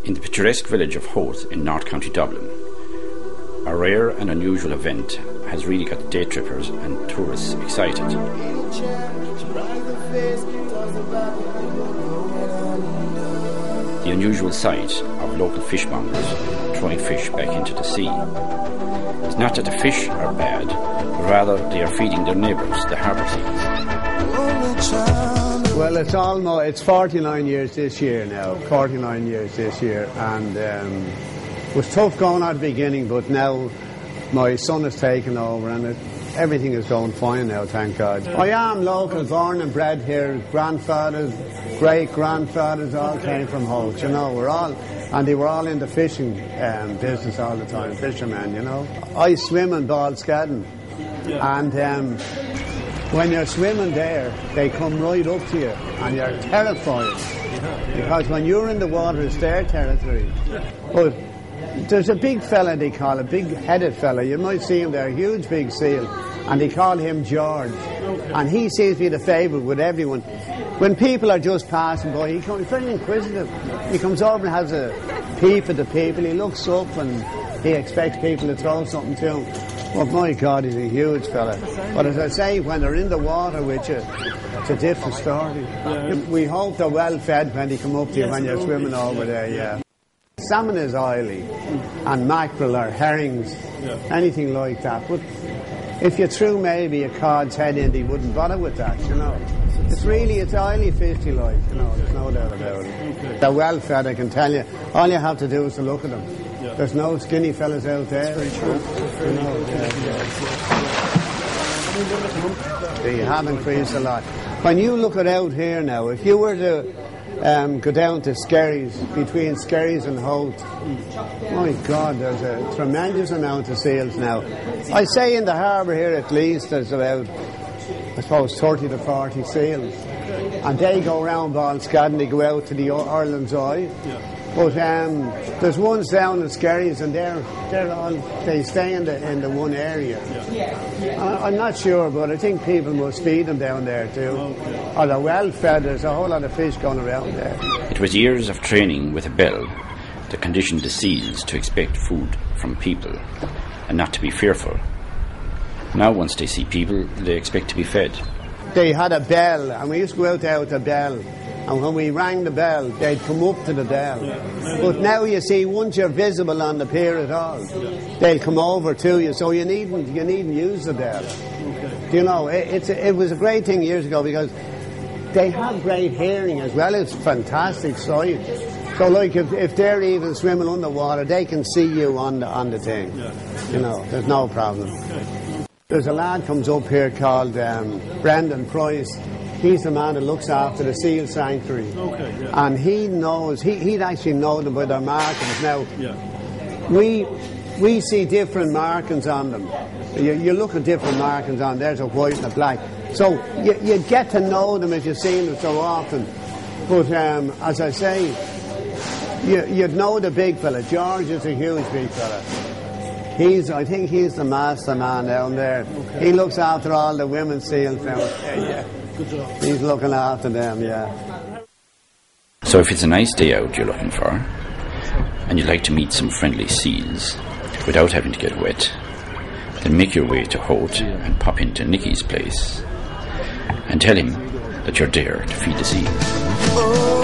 In the picturesque village of Howth in North County Dublin, a rare and unusual event has really got the day trippers and tourists excited. The unusual sight of local fishmongers throwing fish back into the sea. It's not that the fish are bad, but rather they are feeding their neighbours, the harbour seals. Well, it's 49 years this year now, 49 years this year, and it was tough going at the beginning, but now my son has taken over and everything is going fine now, thank God. I am local, born and bred here. Grandfathers, great-grandfathers all came from Howth, you know, and they were all in the fishing business all the time, fishermen, you know. I swim in Ballscaddon, and when you're swimming there, they come right up to you and you're terrified, because when you're in the water, it's their territory. But there's a big fella, they call it, big-headed fella. You might see him there, a huge big seal, and they call him George. And he seems to be the favourite with everyone. When people are just passing by, he's very inquisitive. He comes over and has a peep at the people. He looks up and he expects people to throw something to him. Well, my God, he's a huge fella. But as I say, when they're in the water with you, it's a different story. We hope they're well fed when they come up to you when you're swimming over there, yeah. Salmon is oily, and mackerel or herrings, anything like that. But if you threw maybe a cod's head in, they wouldn't bother with that, you know. It's oily fishy like, you know, there's no doubt about it. Okay. They're well fed, I can tell you. All you have to do is to look at them. Yeah. There's no skinny fellas out there. That's very true. You know, they have increased a lot. When you look at out here now, if you were to go down to Skerries, between Skerries and Howth, my God, there's a tremendous amount of seals now. I say in the harbour here at least there's about, I suppose, 30 to 40 seals. And they go around Ballscaddon, they go out to the Ireland's Eye. But there's ones down in Skerries, and they stay in the one area. I'm not sure, but I think people must feed them down there too. Or they're well fed. There's a whole lot of fish going around there. It was years of training with a bell that conditioned the seals to expect food from people and not to be fearful. Now once they see people, they expect to be fed. They had a bell, and we used to go out there with a bell. And when we rang the bell, they'd come up to the bell. But now you see, once you're visible on the pier at all, they'll come over to you. So you needn't use the bell. You know, it was a great thing years ago, because they have great hearing as well. It's fantastic sight. So like if they're even swimming underwater, they can see you on the thing. You know, there's no problem. There's a lad comes up here called Brendan Price. He's the man that looks after the seal sanctuary. And he knows, he'd actually know them by their markings. Now, we see different markings on them. You look at different markings on, there's a white and a black. So you get to know them if you've seen them so often. But as I say, you'd know the big fella. George is a huge big fella. I think he's the master man down there. He looks after all the women's seals down there. Good job. He's looking after them, yeah. So if it's a nice day out you're looking for, and you'd like to meet some friendly seals without having to get wet, then make your way to Howth and pop into Nicky's place and tell him that you're there to feed the seals.